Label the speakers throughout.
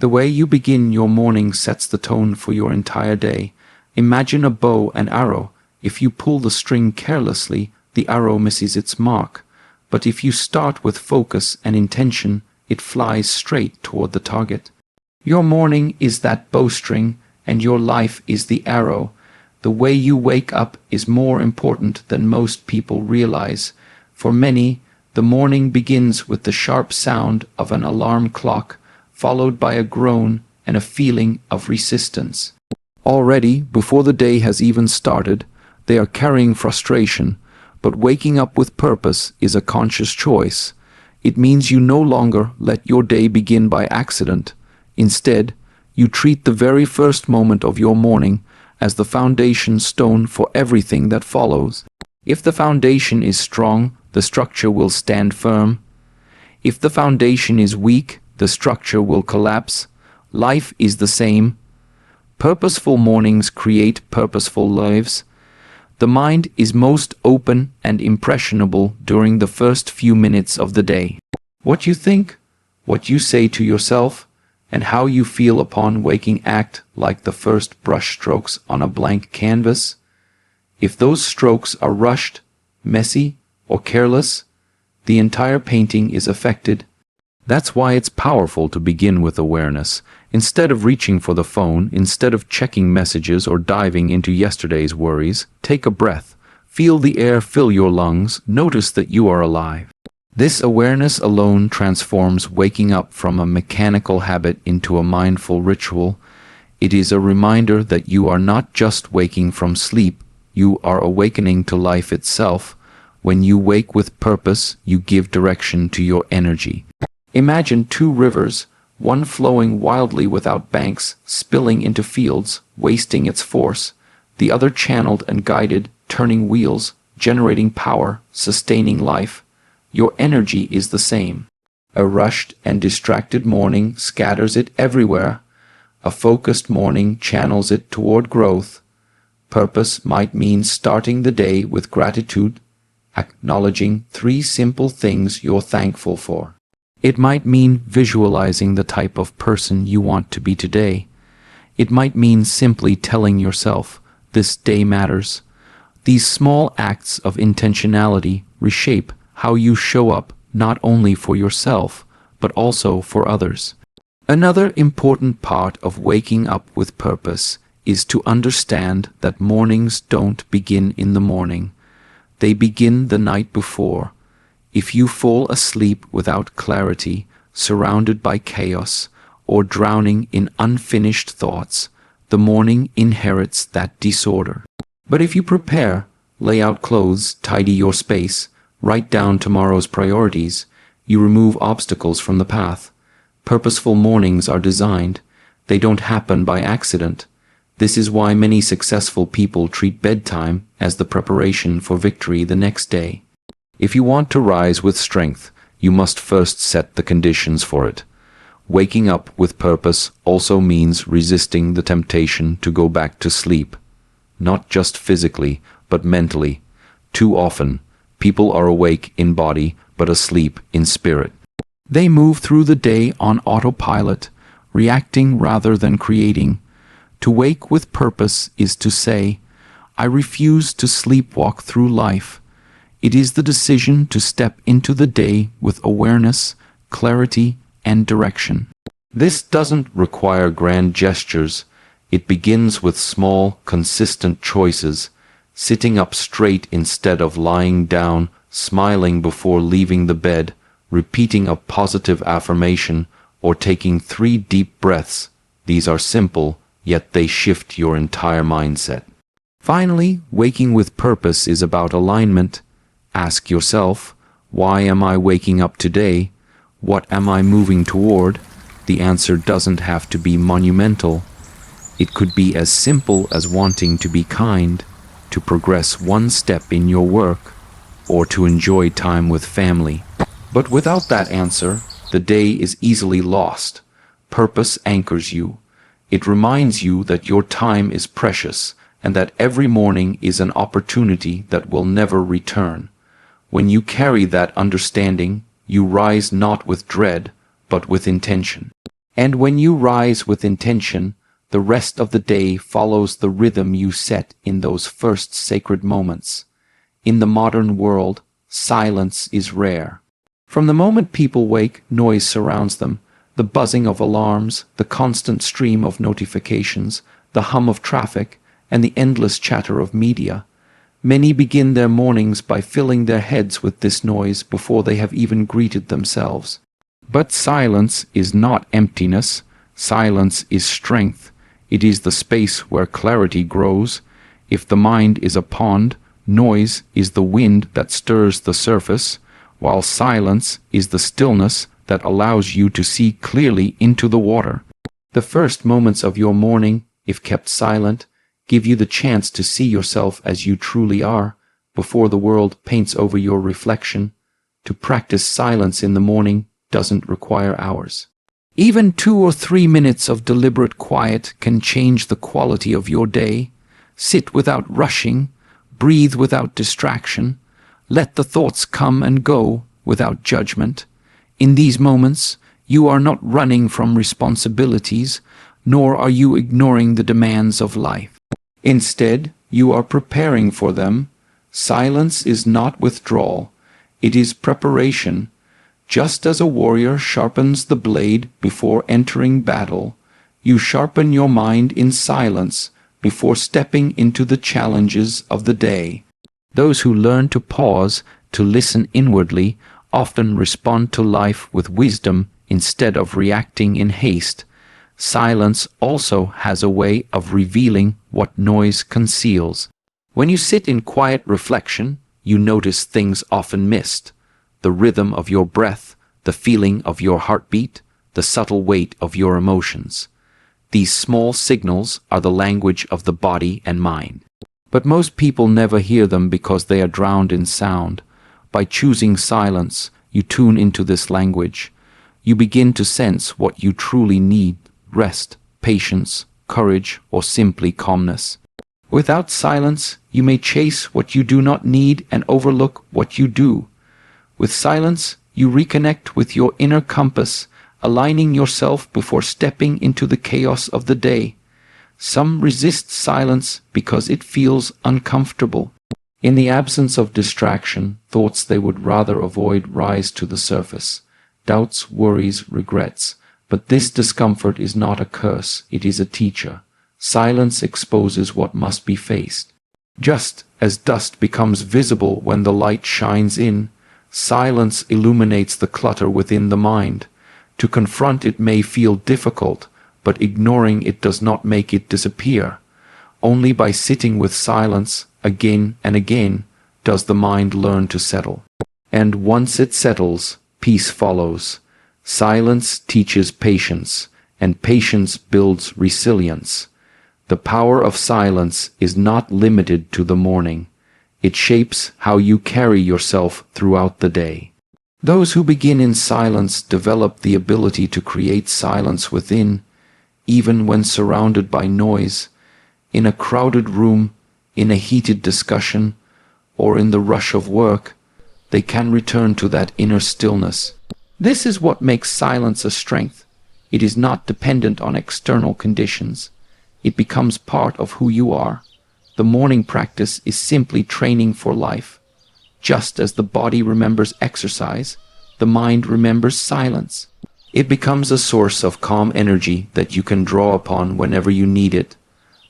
Speaker 1: The way you begin your morning sets the tone for your entire day. Imagine a bow and arrow. If you pull the string carelessly, the arrow misses its mark. But if you start with focus and intention, it flies straight toward the target. Your morning is that bowstring, and your life is the arrow. The way you wake up is more important than most people realize. For many, the morning begins with the sharp sound of an alarm clock, followed by a groan and a feeling of resistance. Already, before the day has even started, they are carrying frustration, but waking up with purpose is a conscious choice. It means you no longer let your day begin by accident. Instead, you treat the very first moment of your morning as the foundation stone for everything that follows. If the foundation is strong, the structure will stand firm. If the foundation is weak, the structure will collapse. Life is the same. Purposeful mornings create purposeful lives. The mind is most open and impressionable during the first few minutes of the day. What you think, what you say to yourself, and how you feel upon waking act like the first brush strokes on a blank canvas. If those strokes are rushed, messy, or careless, the entire painting is affected. That's why it's powerful to begin with awareness. Instead of reaching for the phone, instead of checking messages or diving into yesterday's worries, take a breath. Feel the air fill your lungs. Notice that you are alive. This awareness alone transforms waking up from a mechanical habit into a mindful ritual. It is a reminder that you are not just waking from sleep, you are awakening to life itself. When you wake with purpose, you give direction to your energy. Imagine two rivers, one flowing wildly without banks, spilling into fields, wasting its force, the other channeled and guided, turning wheels, generating power, sustaining life. Your energy is the same. A rushed and distracted morning scatters it everywhere. A focused morning channels it toward growth. Purpose might mean starting the day with gratitude, acknowledging 3 simple things you're thankful for. It might mean visualizing the type of person you want to be today. It might mean simply telling yourself, this day matters. These small acts of intentionality reshape how you show up not only for yourself, but also for others. Another important part of waking up with purpose is to understand that mornings don't begin in the morning. They begin the night before. If you fall asleep without clarity, surrounded by chaos, or drowning in unfinished thoughts, the morning inherits that disorder. But if you prepare, lay out clothes, tidy your space, write down tomorrow's priorities, you remove obstacles from the path. Purposeful mornings are designed. They don't happen by accident. This is why many successful people treat bedtime as the preparation for victory the next day. If you want to rise with strength, you must first set the conditions for it. Waking up with purpose also means resisting the temptation to go back to sleep. Not just physically, but mentally. Too often, people are awake in body, but asleep in spirit. They move through the day on autopilot, reacting rather than creating. To wake with purpose is to say, I refuse to sleepwalk through life. It is the decision to step into the day with awareness, clarity, and direction. This doesn't require grand gestures. It begins with small, consistent choices, sitting up straight instead of lying down, smiling before leaving the bed, repeating a positive affirmation, or taking 3 deep breaths. These are simple, yet they shift your entire mindset. Finally, waking with purpose is about alignment. Ask yourself, why am I waking up today? What am I moving toward? The answer doesn't have to be monumental. It could be as simple as wanting to be kind, to progress one step in your work, or to enjoy time with family. But without that answer, the day is easily lost. Purpose anchors you. It reminds you that your time is precious and that every morning is an opportunity that will never return. When you carry that understanding, you rise not with dread, but with intention. And when you rise with intention, the rest of the day follows the rhythm you set in those first sacred moments. In the modern world, silence is rare. From the moment people wake, noise surrounds them. The buzzing of alarms, the constant stream of notifications, the hum of traffic, and the endless chatter of media. Many begin their mornings by filling their heads with this noise before they have even greeted themselves. But silence is not emptiness. Silence is strength. It is the space where clarity grows. If the mind is a pond, noise is the wind that stirs the surface, while silence is the stillness that allows you to see clearly into the water. The first moments of your morning, if kept silent, give you the chance to see yourself as you truly are, before the world paints over your reflection. To practice silence in the morning doesn't require hours. Even 2 or 3 minutes of deliberate quiet can change the quality of your day. Sit without rushing, breathe without distraction, let the thoughts come and go without judgment. In these moments, you are not running from responsibilities, nor are you ignoring the demands of life. Instead, you are preparing for them. Silence is not withdrawal, it is preparation. Just as a warrior sharpens the blade before entering battle, you sharpen your mind in silence before stepping into the challenges of the day. Those who learn to pause, to listen inwardly, often respond to life with wisdom instead of reacting in haste. Silence also has a way of revealing what noise conceals. When you sit in quiet reflection, you notice things often missed: the rhythm of your breath, the feeling of your heartbeat, the subtle weight of your emotions. These small signals are the language of the body and mind. But most people never hear them because they are drowned in sound. By choosing silence, you tune into this language. You begin to sense what you truly need: rest, patience, courage, or simply calmness. Without silence, you may chase what you do not need and overlook what you do. With silence, you reconnect with your inner compass, aligning yourself before stepping into the chaos of the day. Some resist silence because it feels uncomfortable. In the absence of distraction, thoughts they would rather avoid rise to the surface. Doubts, worries, regrets. But this discomfort is not a curse, it is a teacher. Silence exposes what must be faced. Just as dust becomes visible when the light shines in, silence illuminates the clutter within the mind. To confront it may feel difficult, but ignoring it does not make it disappear. Only by sitting with silence again and again does the mind learn to settle. And once it settles, peace follows. Silence teaches patience, and patience builds resilience. The power of silence is not limited to the morning. It shapes how you carry yourself throughout the day. Those who begin in silence develop the ability to create silence within, even when surrounded by noise. In a crowded room, in a heated discussion, or in the rush of work, they can return to that inner stillness. This is what makes silence a strength. It is not dependent on external conditions. It becomes part of who you are. The morning practice is simply training for life. Just as the body remembers exercise, the mind remembers silence. It becomes a source of calm energy that you can draw upon whenever you need it.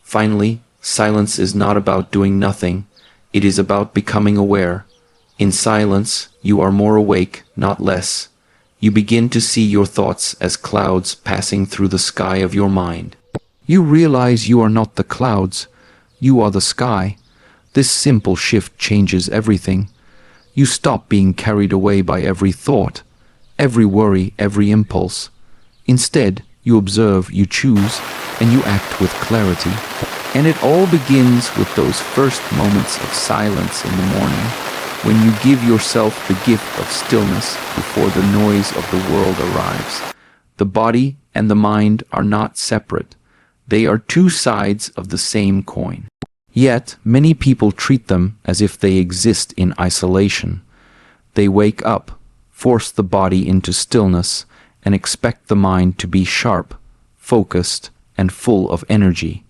Speaker 1: Finally, silence is not about doing nothing. It is about becoming aware. In silence, you are more awake, not less. You begin to see your thoughts as clouds passing through the sky of your mind. You realize you are not the clouds, you are the sky. This simple shift changes everything. You stop being carried away by every thought, every worry, every impulse. Instead, you observe, you choose, and you act with clarity. And it all begins with those first moments of silence in the morning, when you give yourself the gift of stillness before the noise of the world arrives. The body and the mind are not separate. They are two sides of the same coin. Yet, many people treat them as if they exist in isolation. They wake up, force the body into stillness, and expect the mind to be sharp, focused, and full of energy.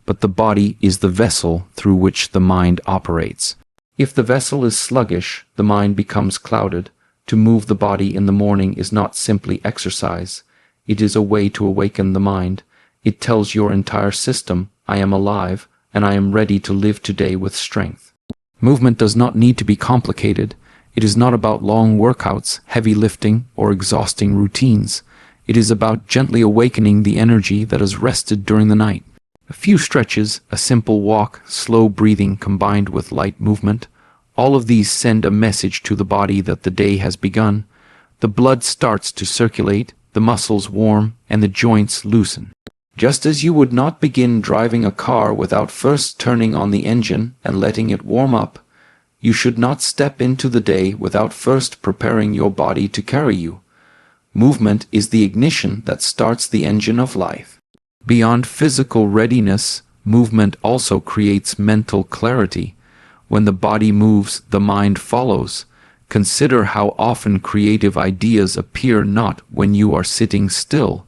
Speaker 1: But the body is the vessel through which the mind operates. If the vessel is sluggish, the mind becomes clouded. To move the body in the morning is not simply exercise. It is a way to awaken the mind. It tells your entire system, I am alive, and I am ready to live today with strength. Movement does not need to be complicated. It is not about long workouts, heavy lifting, or exhausting routines. It is about gently awakening the energy that has rested during the night. A few stretches, a simple walk, slow breathing combined with light movement, all of these send a message to the body that the day has begun. The blood starts to circulate, the muscles warm, and the joints loosen. Just as you would not begin driving a car without first turning on the engine and letting it warm up, you should not step into the day without first preparing your body to carry you. Movement is the ignition that starts the engine of life. Beyond physical readiness, movement also creates mental clarity. When the body moves, the mind follows. Consider how often creative ideas appear not when you are sitting still,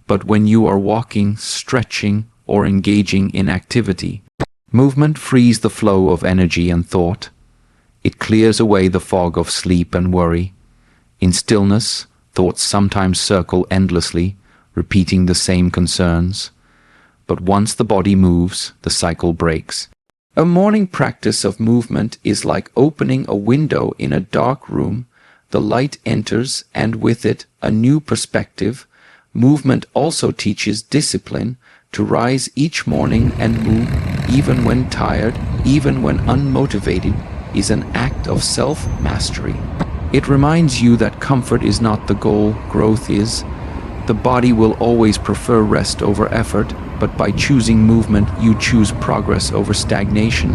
Speaker 1: but when you are walking, stretching, or engaging in activity. Movement frees the flow of energy and thought. It clears away the fog of sleep and worry. In stillness, thoughts sometimes circle endlessly, repeating the same concerns. But once the body moves, the cycle breaks. A morning practice of movement is like opening a window in a dark room. The light enters, and with it, a new perspective. Movement also teaches discipline, to rise each morning and move, even when tired, even when unmotivated, is an act of self-mastery. It reminds you that comfort is not the goal, growth is. The body will always prefer rest over effort, but by choosing movement, you choose progress over stagnation.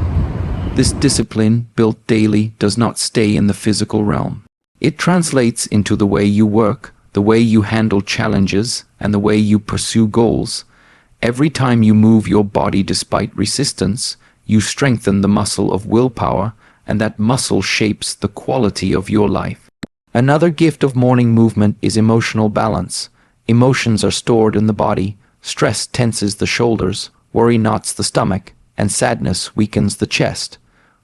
Speaker 1: This discipline, built daily, does not stay in the physical realm. It translates into the way you work, the way you handle challenges, and the way you pursue goals. Every time you move your body despite resistance, you strengthen the muscle of willpower, and that muscle shapes the quality of your life. Another gift of morning movement is emotional balance. Emotions are stored in the body. Stress tenses the shoulders, worry knots the stomach, and sadness weakens the chest.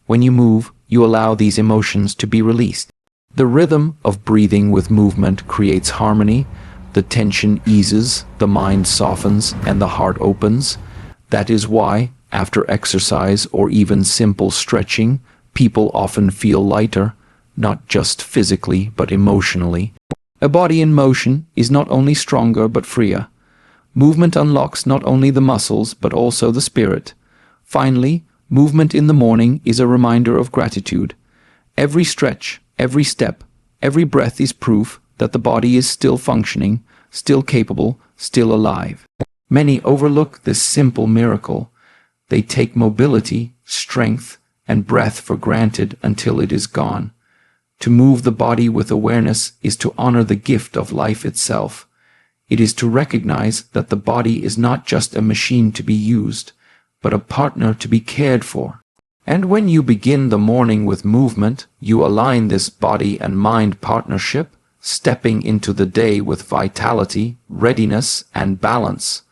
Speaker 1: When you move, you allow these emotions to be released. The rhythm of breathing with movement creates harmony. The tension eases, the mind softens, and the heart opens. That is why, after exercise or even simple stretching, people often feel lighter, not just physically but emotionally. A body in motion is not only stronger but freer. Movement unlocks not only the muscles but also the spirit. Finally, movement in the morning is a reminder of gratitude. Every stretch, every step, every breath is proof that the body is still functioning, still capable, still alive. Many overlook this simple miracle. They take mobility, strength, and breath for granted until it is gone. To move the body with awareness is to honor the gift of life itself. It is to recognize that the body is not just a machine to be used, but a partner to be cared for. And when you begin the morning with movement, you align this body and mind partnership, stepping into the day with vitality, readiness, and balance.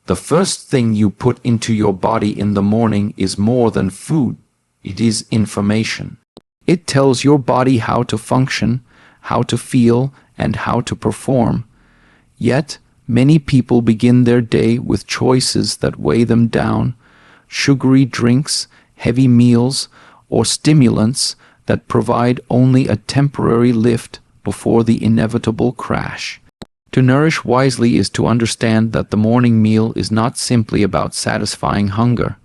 Speaker 1: The first thing you put into your body in the morning is more than food. It is information. It tells your body how to function, how to feel, and how to perform. Yet, many people begin their day with choices that weigh them down, sugary drinks, heavy meals, or stimulants that provide only a temporary lift before the inevitable crash. To nourish wisely is to understand that the morning meal is not simply about satisfying hunger.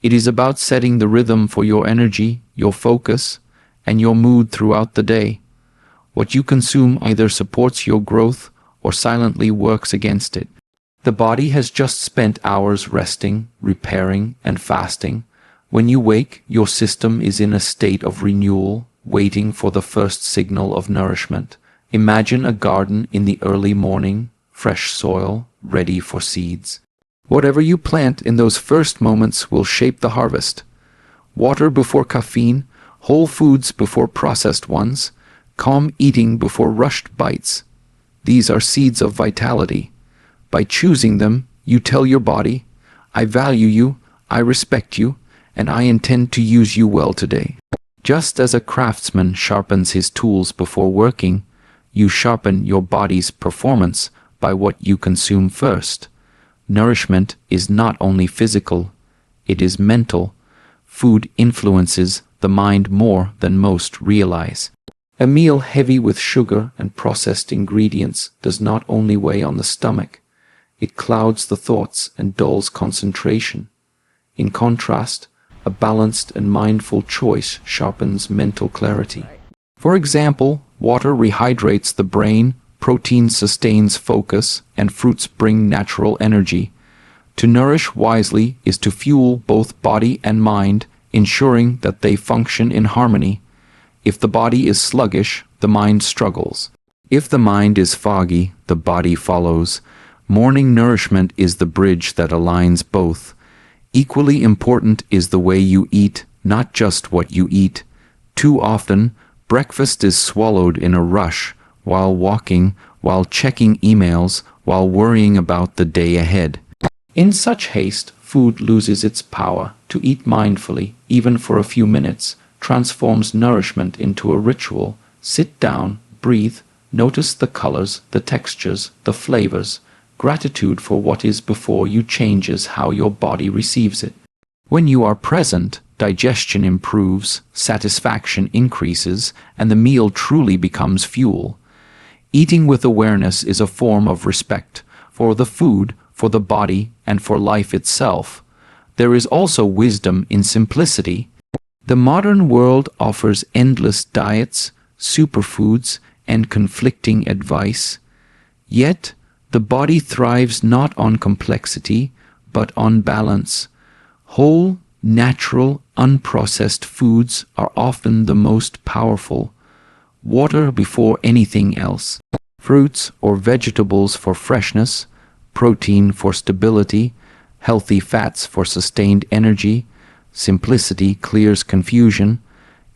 Speaker 1: It is about setting the rhythm for your energy, your focus, and your mood throughout the day. What you consume either supports your growth or silently works against it. The body has just spent hours resting, repairing, and fasting. When you wake, your system is in a state of renewal, waiting for the first signal of nourishment. Imagine a garden in the early morning, fresh soil, ready for seeds. Whatever you plant in those first moments will shape the harvest. Water before caffeine, whole foods before processed ones, calm eating before rushed bites. These are seeds of vitality. By choosing them, you tell your body, I value you, I respect you, and I intend to use you well today. Just as a craftsman sharpens his tools before working, you sharpen your body's performance by what you consume first. Nourishment is not only physical, it is mental. Food influences the mind more than most realize. A meal heavy with sugar and processed ingredients does not only weigh on the stomach, it clouds the thoughts and dulls concentration. In contrast, a balanced and mindful choice sharpens mental clarity. For example, water rehydrates the brain, protein sustains focus, and fruits bring natural energy. To nourish wisely is to fuel both body and mind, ensuring that they function in harmony. If the body is sluggish, the mind struggles. If the mind is foggy, the body follows. Morning nourishment is the bridge that aligns both. Equally important is the way you eat, not just what you eat. Too often, breakfast is swallowed in a rush, while walking, while checking emails, while worrying about the day ahead. In such haste, food loses its power. To eat mindfully, even for a few minutes, transforms nourishment into a ritual. Sit down, breathe, notice the colors, the textures, the flavors. Gratitude for what is before you changes how your body receives it. When you are present, digestion improves, satisfaction increases, and the meal truly becomes fuel. Eating with awareness is a form of respect for the food, for the body, and for life itself. There is also wisdom in simplicity. The modern world offers endless diets, superfoods, and conflicting advice. Yet, the body thrives not on complexity, but on balance. Whole, natural, unprocessed foods are often the most powerful. Water before anything else. Fruits or vegetables for freshness, protein for stability, healthy fats for sustained energy. Simplicity clears confusion.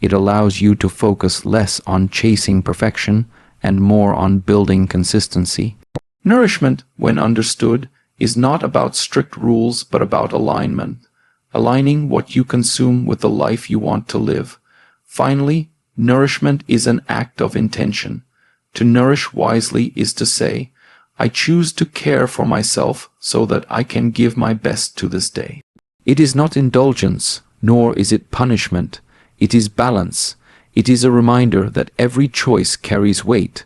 Speaker 1: It allows you to focus less on chasing perfection and more on building consistency. Nourishment, when understood, is not about strict rules but about alignment. Aligning what you consume with the life you want to live. Finally, nourishment is an act of intention. To nourish wisely is to say, I choose to care for myself so that I can give my best to this day. It is not indulgence, nor is it punishment. It is balance. It is a reminder that every choice carries weight.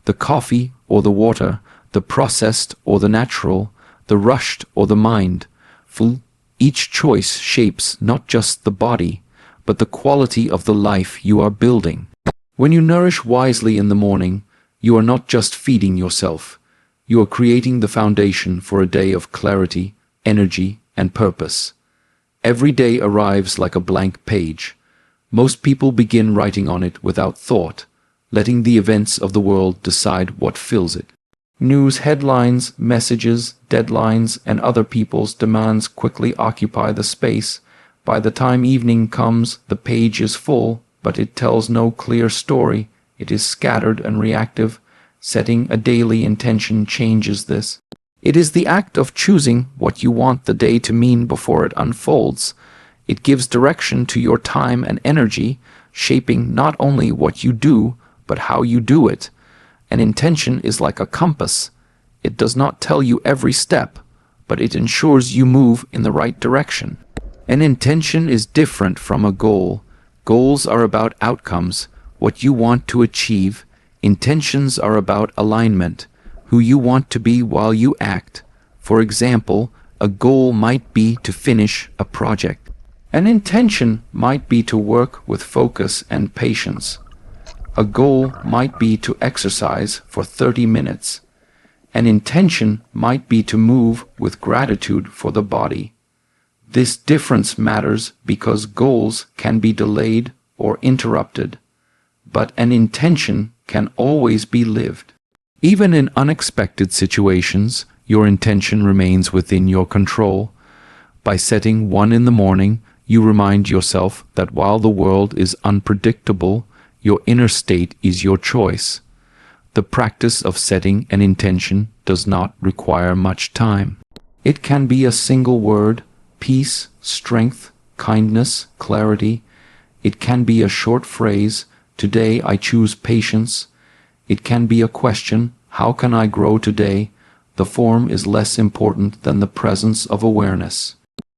Speaker 1: The coffee or the water, the processed or the natural, the rushed or the mindful. Each choice shapes not just the body, but the quality of the life you are building. When you nourish wisely in the morning, you are not just feeding yourself. You are creating the foundation for a day of clarity, energy, and purpose. Every day arrives like a blank page. Most people begin writing on it without thought, letting the events of the world decide what fills it. News headlines, messages, deadlines, and other people's demands quickly occupy the space. By the time evening comes, the page is full, but it tells no clear story. It is scattered and reactive. Setting a daily intention changes this. It is the act of choosing what you want the day to mean before it unfolds. It gives direction to your time and energy, shaping not only what you do, but how you do it. An intention is like a compass. It does not tell you every step, but it ensures you move in the right direction. An intention is different from a goal. Goals are about outcomes, what you want to achieve. Intentions are about alignment, who you want to be while you act. For example, a goal might be to finish a project. An intention might be to work with focus and patience. A goal might be to exercise for 30 minutes. An intention might be to move with gratitude for the body. This difference matters because goals can be delayed or interrupted, but an intention can always be lived. Even in unexpected situations, your intention remains within your control. By setting one in the morning, you remind yourself that while the world is unpredictable, your inner state is your choice. The practice of setting an intention does not require much time. It can be a single word: peace, strength, kindness, clarity. It can be a short phrase: today I choose patience. It can be a question: how can I grow today? The form is less important than the presence of awareness.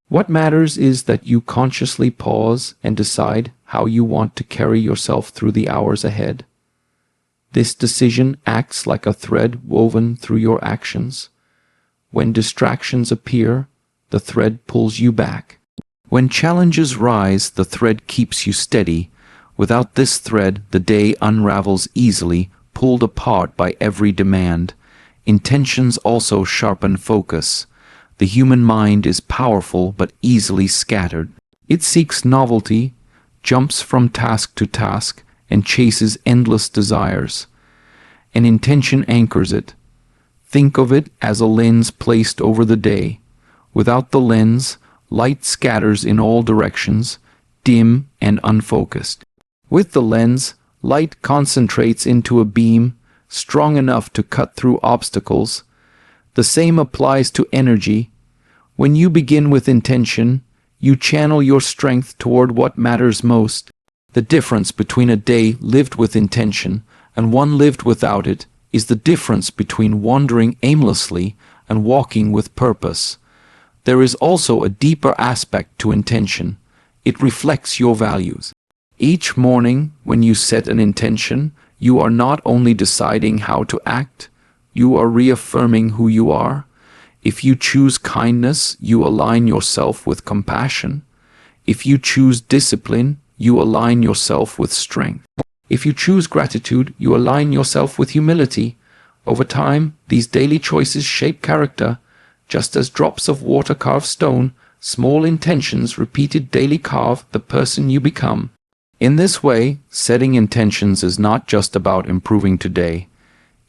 Speaker 1: What matters is that you consciously pause and decide how you want to carry yourself through the hours ahead. This decision acts like a thread woven through your actions. When distractions appear, the thread pulls you back. When challenges rise, the thread keeps you steady. Without this thread, the day unravels easily, pulled apart by every demand. Intentions also sharpen focus. The human mind is powerful but easily scattered. It seeks novelty, jumps from task to task, and chases endless desires. An intention anchors it. Think of it as a lens placed over the day. Without the lens, light scatters in all directions, dim and unfocused. With the lens, light concentrates into a beam strong enough to cut through obstacles. The same applies to energy. When you begin with intention, you channel your strength toward what matters most. The difference between a day lived with intention and one lived without it is the difference between wandering aimlessly and walking with purpose. There is also a deeper aspect to intention. It reflects your values. Each morning, when you set an intention, you are not only deciding how to act, you are reaffirming who you are. If you choose kindness, you align yourself with compassion. If you choose discipline, you align yourself with strength. If you choose gratitude, you align yourself with humility. Over time, these daily choices shape character. Just as drops of water carve stone, small intentions repeated daily carve the person you become. In this way, setting intentions is not just about improving today.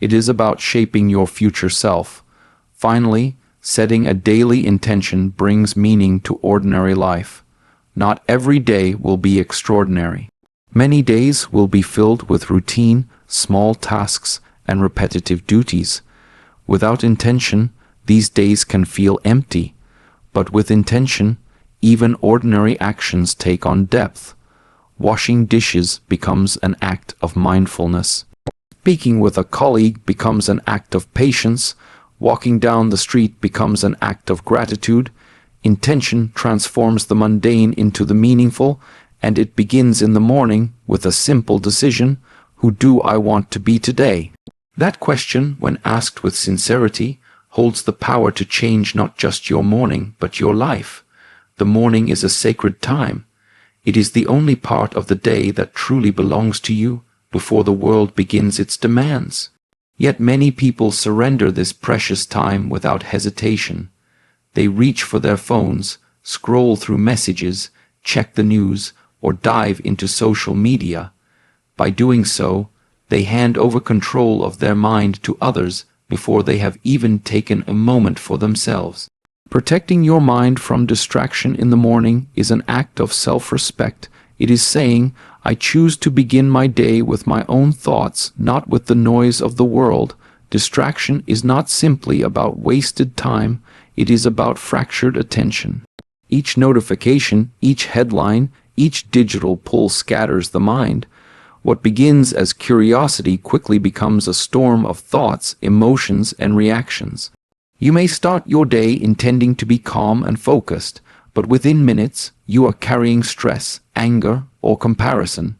Speaker 1: It is about shaping your future self. Finally, setting a daily intention brings meaning to ordinary life. Not every day will be extraordinary. Many days will be filled with routine, small tasks, and repetitive duties. Without intention, these days can feel empty. But with intention, even ordinary actions take on depth. Washing dishes becomes an act of mindfulness. Speaking with a colleague becomes an act of patience. Walking down the street becomes an act of gratitude. Intention transforms the mundane into the meaningful, and it begins in the morning with a simple decision: who do I want to be today? That question, when asked with sincerity, holds the power to change not just your morning, but your life. The morning is a sacred time. It is the only part of the day that truly belongs to you before the world begins its demands. Yet many people surrender this precious time without hesitation. They reach for their phones, scroll through messages, check the news, or dive into social media. By doing so, they hand over control of their mind to others before they have even taken a moment for themselves. Protecting your mind from distraction in the morning is an act of self-respect. It is saying, I choose to begin my day with my own thoughts, not with the noise of the world. Distraction is not simply about wasted time, it is about fractured attention. Each notification, each headline, each digital pull scatters the mind. What begins as curiosity quickly becomes a storm of thoughts, emotions, and reactions. You may start your day intending to be calm and focused, but within minutes you are carrying stress, anger, or comparison,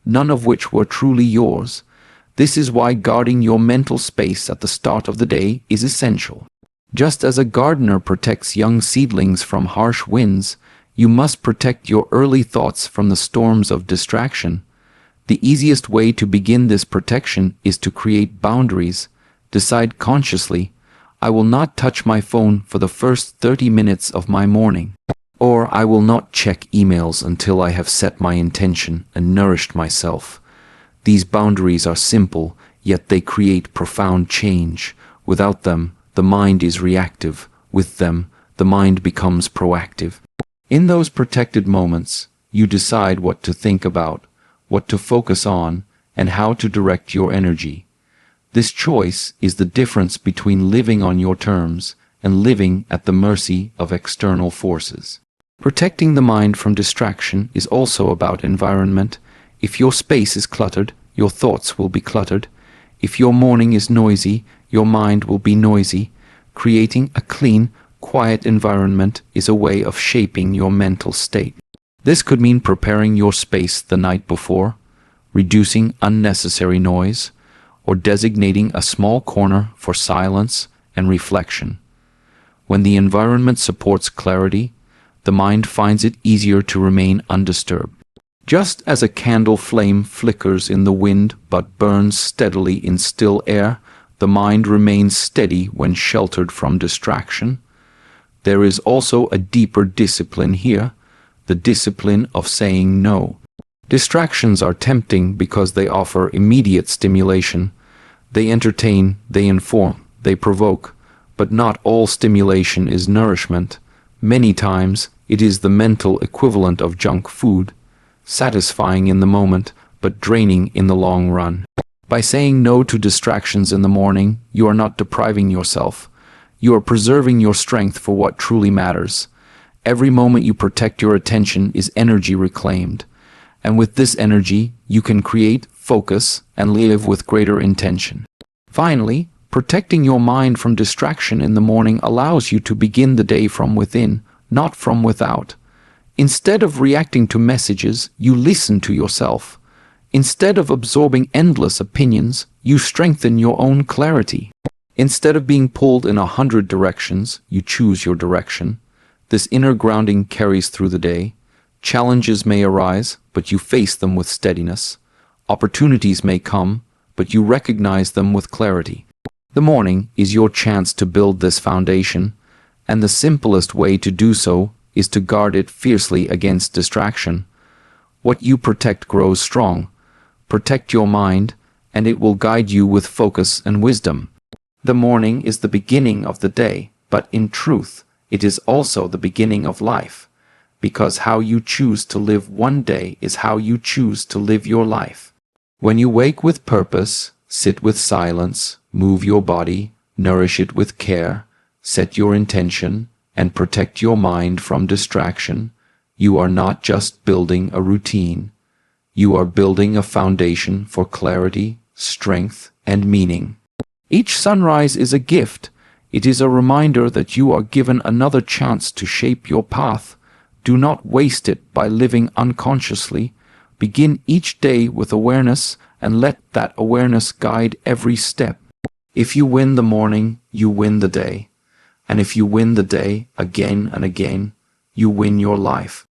Speaker 1: none of which were truly yours. This is why guarding your mental space at the start of the day is essential. Just as a gardener protects young seedlings from harsh winds, you must protect your early thoughts from the storms of distraction. The easiest way to begin this protection is to create boundaries. Decide consciously, I will not touch my phone for the first 30 minutes of my morning. Or I will not check emails until I have set my intention and nourished myself. These boundaries are simple, yet they create profound change. Without them, the mind is reactive. With them, the mind becomes proactive. In those protected moments, you decide what to think about, what to focus on, and how to direct your energy. This choice is the difference between living on your terms and living at the mercy of external forces. Protecting the mind from distraction is also about environment. If your space is cluttered, your thoughts will be cluttered. If your morning is noisy, your mind will be noisy. Creating a clean, quiet environment is a way of shaping your mental state. This could mean preparing your space the night before, reducing unnecessary noise, or designating a small corner for silence and reflection. When the environment supports clarity, the mind finds it easier to remain undisturbed. Just as a candle flame flickers in the wind but burns steadily in still air, the mind remains steady when sheltered from distraction. There is also a deeper discipline here, the discipline of saying no. Distractions are tempting because they offer immediate stimulation. They entertain, they inform, they provoke, but not all stimulation is nourishment. Many times, it is the mental equivalent of junk food, satisfying in the moment, but draining in the long run. By saying no to distractions in the morning, you are not depriving yourself. You are preserving your strength for what truly matters. Every moment you protect your attention is energy reclaimed. And with this energy, you can create, focus, and live with greater intention. Finally, protecting your mind from distraction in the morning allows you to begin the day from within, not from without. Instead of reacting to messages, you listen to yourself. Instead of absorbing endless opinions, you strengthen your own clarity. Instead of being pulled in 100 directions, you choose your direction. This inner grounding carries through the day. Challenges may arise, but you face them with steadiness. Opportunities may come, but you recognize them with clarity. The morning is your chance to build this foundation, and the simplest way to do so is to guard it fiercely against distraction. What you protect grows strong. Protect your mind, and it will guide you with focus and wisdom. The morning is the beginning of the day, but in truth, it is also the beginning of life, because how you choose to live one day is how you choose to live your life. When you wake with purpose, sit with silence, move your body, nourish it with care, set your intention, and protect your mind from distraction, you are not just building a routine. You are building a foundation for clarity, strength, and meaning. Each sunrise is a gift. It is a reminder that you are given another chance to shape your path. Do not waste it by living unconsciously. Begin each day with awareness and let that awareness guide every step. If you win the morning, you win the day. And if you win the day again and again, you win your life.